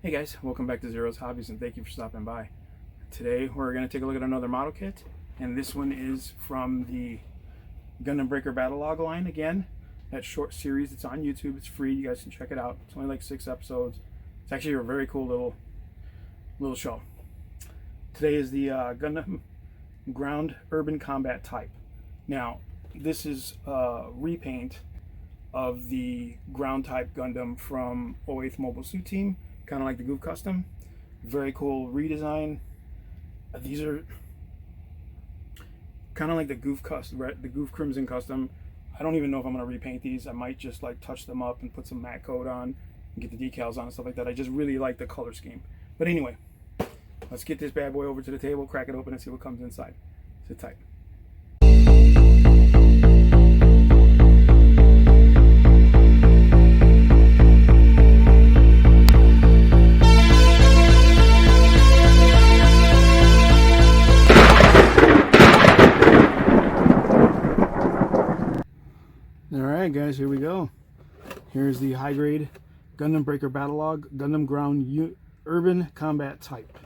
Hey guys, welcome back to Zero's Hobbies and thank you for stopping by. Today we're going to take a look at another model kit, and this one is from the Gundam Breaker Battllogue line again. That short series, it's on YouTube, it's free, you guys can check it out. It's only like 6 episodes. It's actually a very cool little show. Today is the Gundam Ground Urban Combat Type. Now, this is a repaint of the ground type Gundam from 08th Mobile Suit Team, kind of like the Goof Custom. Very cool redesign. These are kind of like the Goof Custom, the Goof Crimson Custom. I don't even know if I'm going to repaint these. I might just like touch them up and put some matte coat on and get the decals on and stuff like that. I just really like the color scheme. But anyway, let's get this bad boy over to the table, crack it open, and see what comes inside. Sit tight. Alright guys, here we go. Here's the high grade Gundam Breaker Battllogue Gundam Ground Urban Combat Type.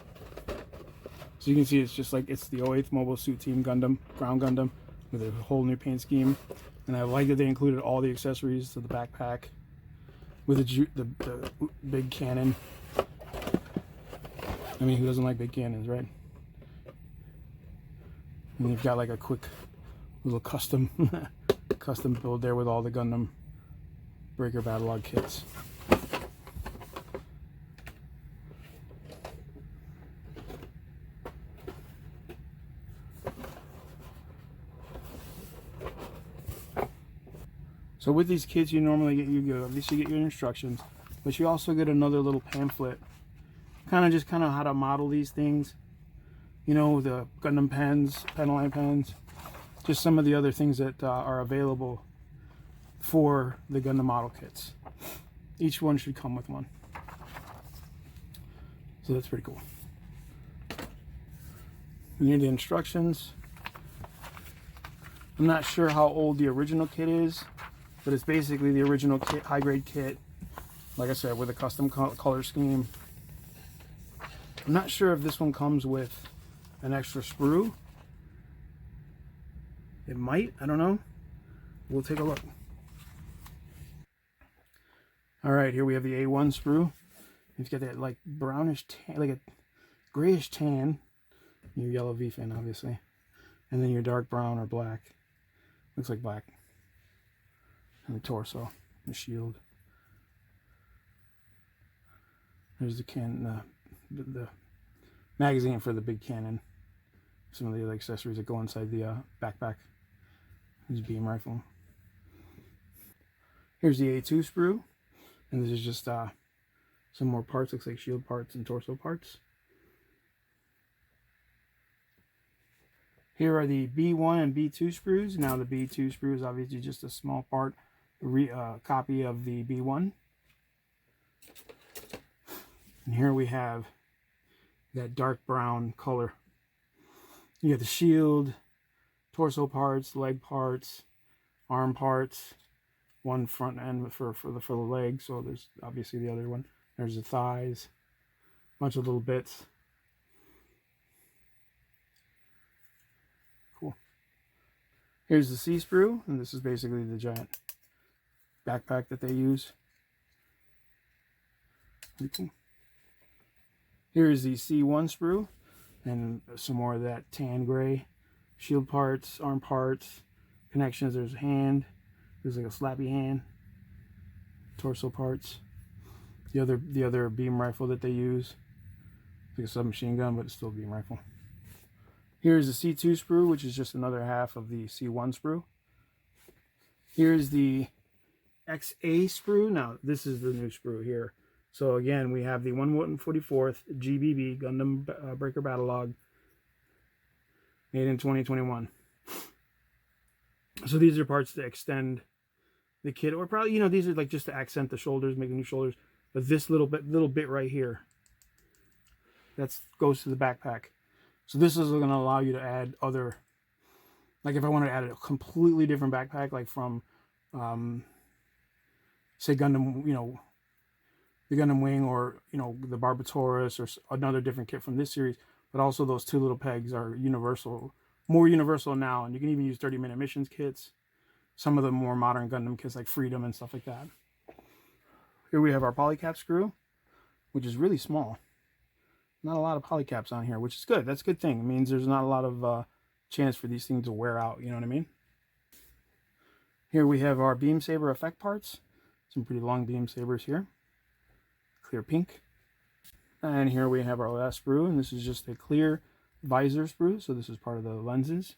So you can see it's just like it's the 08th Mobile Suit Team Gundam, Ground Gundam, with a whole new paint scheme. And I like that they included all the accessories to the backpack with the big cannon. I mean, who doesn't like big cannons, right? And you've got like a quick little custom build there with all the Gundam Breaker Battllogue kits. So with these kits, you normally get at least you get your instructions, but you also get another little pamphlet, kind of how to model these things. You know, the Gundam pens, penline pens, just some of the other things that are available for the Gundam model kits. Each one should come with one, so that's pretty cool. You need the instructions. I'm not sure how old the original kit is, but it's basically the original kit, high grade kit, like I said, with a custom color scheme. I'm not sure if this one comes with an extra sprue. It might, I don't know. We'll take a look. All right, here we have the A1 sprue. It's got that like brownish tan, like a grayish tan. Your yellow V fin, obviously, and then your dark brown or black. Looks like black. And the torso, the shield. There's the the magazine for the big cannon. Some of the other accessories that go inside the backpack. His beam rifle. Here's the A2 sprue, and this is just some more parts. Looks like shield parts and torso parts. Here are the B1 and B2 sprues. Now the B2 sprue is obviously just a small part, copy of the B1. And here we have that dark brown color. You got the shield, torso parts, leg parts, arm parts, one front end for the leg. So there's obviously the other one. There's the thighs, bunch of little bits. Cool. Here's the C sprue, and this is basically the giant backpack that they use. Pretty cool. Here's the C1 sprue, and some more of that tan gray. Shield parts, arm parts, connections. There's a hand. There's like a slappy hand. Torso parts. The other beam rifle that they use. It's like a submachine gun, but it's still a beam rifle. Here's the C2 sprue, which is just another half of the C1 sprue. Here's the XA sprue. Now, this is the new sprue here. So again, we have the 144th GBB Gundam Breaker Battllogue, made in 2021. So these are parts to extend the kit, or probably, you know, these are like just to accent the shoulders, make the new shoulders. But this little bit right here, that goes to the backpack. So this is going to allow you to add other, like if I wanted to add a completely different backpack, like from, say Gundam, you know, the Gundam Wing, or the Barbatorus, or another different kit from this series. But also those two little pegs are universal, more universal now, and you can even use 30-minute missions kits. Some of the more modern Gundam kits like Freedom and stuff like that. Here we have our polycap screw, which is really small. Not a lot of polycaps on here, which is good. That's a good thing. It means there's not a lot of chance for these things to wear out. You know what I mean? Here we have our beam saber effect parts. Some pretty long beam sabers here. Clear pink. And here we have our last sprue, and this is just a clear visor sprue. So this is part of the lenses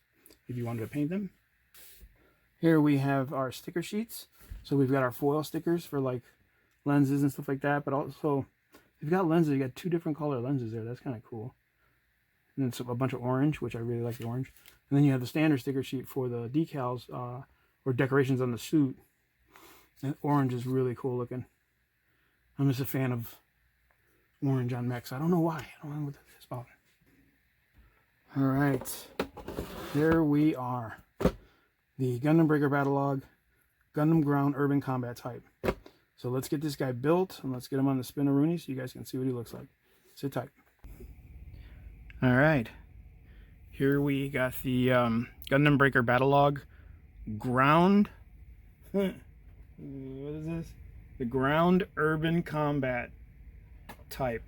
if you wanted to paint them. Here we have our sticker sheets. So we've got our foil stickers for like lenses and stuff like that, but also if you've got lenses, you got two different color lenses there. That's kind of cool. And it's a bunch of orange, which I really like the orange. And then you have the standard sticker sheet for the decals or decorations on the suit. And orange is really cool looking. I'm just a fan of orange on mechs. I don't know why. I don't know what that is about. All right, there we are. The Gundam Breaker Battllogue Gundam Ground Urban Combat Type. So let's get this guy built, and let's get him on the Spinaroonie so you guys can see what he looks like. Sit tight. All right, here we got the Gundam Breaker Battllogue Ground. What is this? The Ground Urban Combat Type.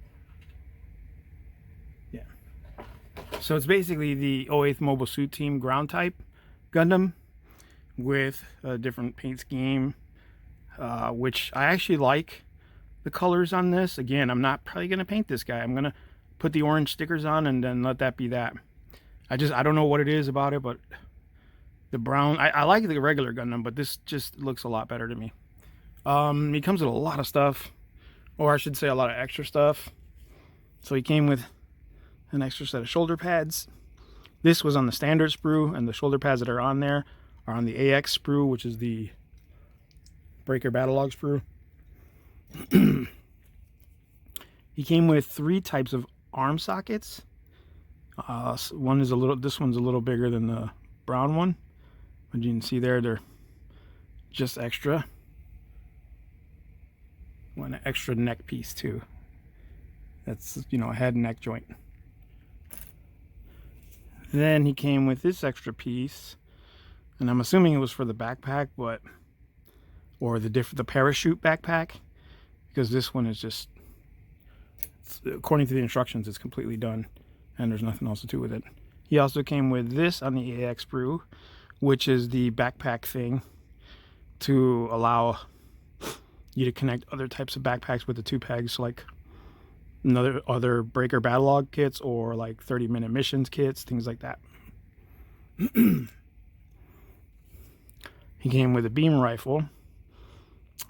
Yeah. So it's basically the 08th Mobile Suit Team Ground Type Gundam with a different paint scheme, which I actually like the colors on this. Again, I'm not probably going to paint this guy. I'm going to put the orange stickers on and then let that be that. I don't know what it is about it, but the brown, I like the regular Gundam, but this just looks a lot better to me. He comes with a lot of stuff, or I should say a lot of extra stuff. So he came with an extra set of shoulder pads. This was on the standard sprue, and the shoulder pads that are on there are on the AX sprue, which is the Breaker Battllogue sprue. He came with 3 types of arm sockets. This one's a little bigger than the brown one. But you can see there, they're just extra. One extra neck piece too. That's, a head and neck joint. Then he came with this extra piece, and I'm assuming it was for the backpack, or the parachute backpack, because this one is just, according to the instructions, it's completely done, and there's nothing else to do with it. He also came with this on the AX sprue, which is the backpack thing to allow you to connect other types of backpacks with the 2 pegs, like other Breaker Battllogue kits, or like 30-minute missions kits, things like that. He came with a beam rifle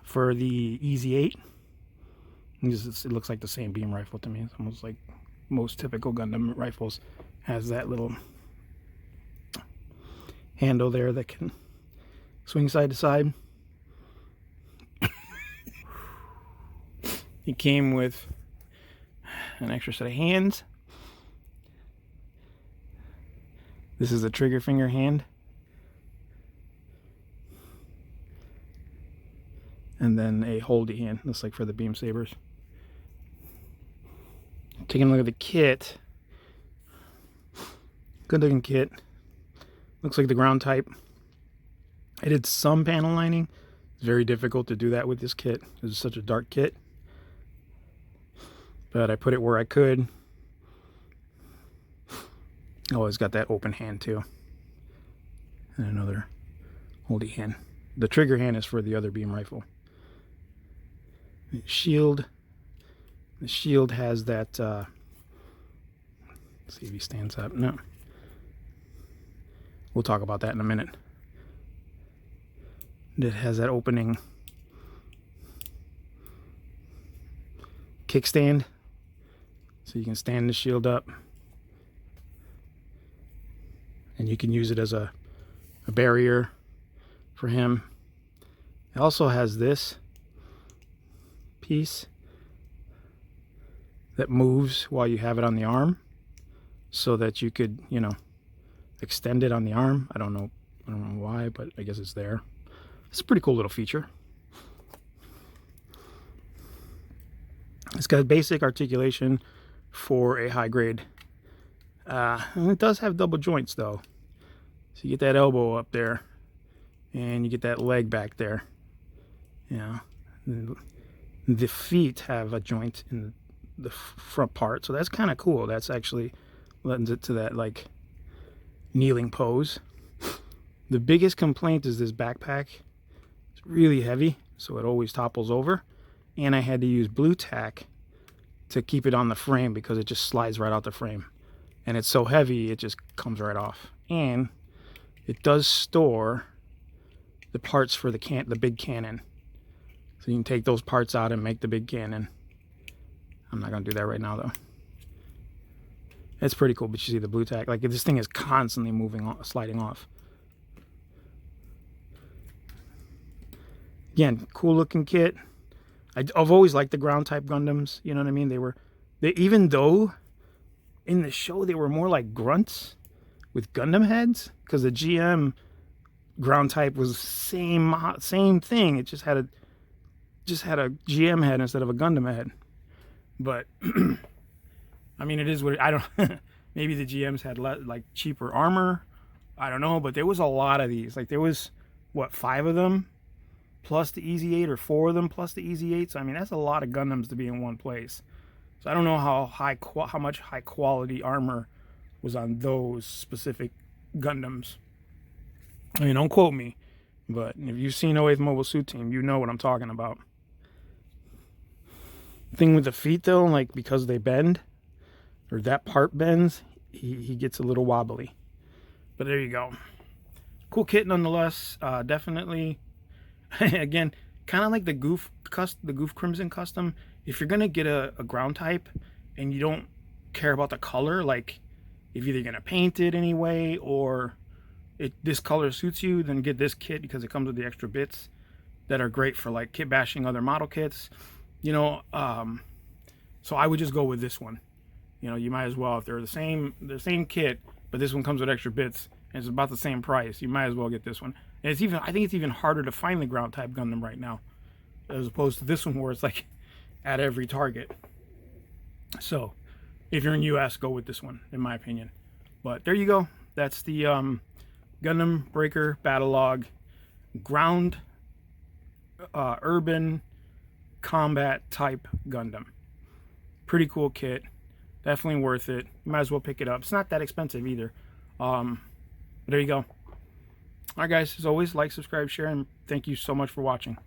for the EZ-8. It looks like the same beam rifle to me. It's almost like most typical Gundam rifles. Has that little handle there that can swing side to side. He came with an extra set of hands. This is a trigger finger hand. And then a holdy hand, looks like for the beam sabers. Taking a look at the kit. Good looking kit. Looks like the ground type. I did some panel lining. It's very difficult to do that with this kit. This is such a dark kit. But I put it where I could. Oh, it's got that open hand too. And another holdy hand. The trigger hand is for the other beam rifle. The shield. The shield has that, let's see if he stands up. No. We'll talk about that in a minute. It has that opening kickstand, so you can stand the shield up, and you can use it as a barrier for him. It also has this piece that moves while you have it on the arm, so that you could, extend it on the arm. I don't know why, but I guess it's there. It's a pretty cool little feature. It's got basic articulation for a high grade. And it does have double joints though. So you get that elbow up there and you get that leg back there. Yeah. The feet have a joint in the front part, so that's kind of cool. That's actually lends it to that like kneeling pose. The biggest complaint is this backpack. It's really heavy, so it always topples over. And I had to use blue tack to keep it on the frame because it just slides right out the frame. And it's so heavy, it just comes right off. And it does store the parts for the big cannon. So you can take those parts out and make the big cannon. I'm not gonna do that right now though. It's pretty cool, but you see the blue tack, like this thing is constantly moving off, sliding off. Again, cool looking kit. I've always liked the ground type Gundams, you know what I mean? Even though in the show they were more like grunts with Gundam heads, because the GM ground type was same thing. It just had a GM head instead of a Gundam head. But I mean, it is what I don't. Maybe the GMs had like cheaper armor. I don't know, but there was a lot of these. Like there was what, 5 of them plus the Easy 8, or 4 of them plus the Easy 8. So I mean, that's a lot of Gundams to be in one place. So I don't know how much high quality armor was on those specific Gundams. I mean, don't quote me, but if you've seen 08th Mobile Suit Team, you know what I'm talking about. Thing with the feet though, like because they bend, or that part bends, he gets a little wobbly. But there you go. Cool kit nonetheless. Definitely. Again, kind of like the Goof Crimson Custom. If you're gonna get a ground type and you don't care about the color, like if you're either gonna paint it anyway or this color suits you, then get this kit because it comes with the extra bits that are great for like kit bashing other model kits. You know, so I would just go with this one. You know, you might as well, if they're the same kit, but this one comes with extra bits and it's about the same price, you might as well get this one. And I think it's even harder to find the ground type Gundam right now, as opposed to this one where it's like at every Target. So if you're in US, go with this one, in my opinion. But there you go. That's the Gundam Breaker Battllogue ground urban combat type Gundam. Pretty cool kit. Definitely worth it. You might as well pick it up. It's not that expensive either. But there you go. Alright guys, as always, like, subscribe, share, and thank you so much for watching.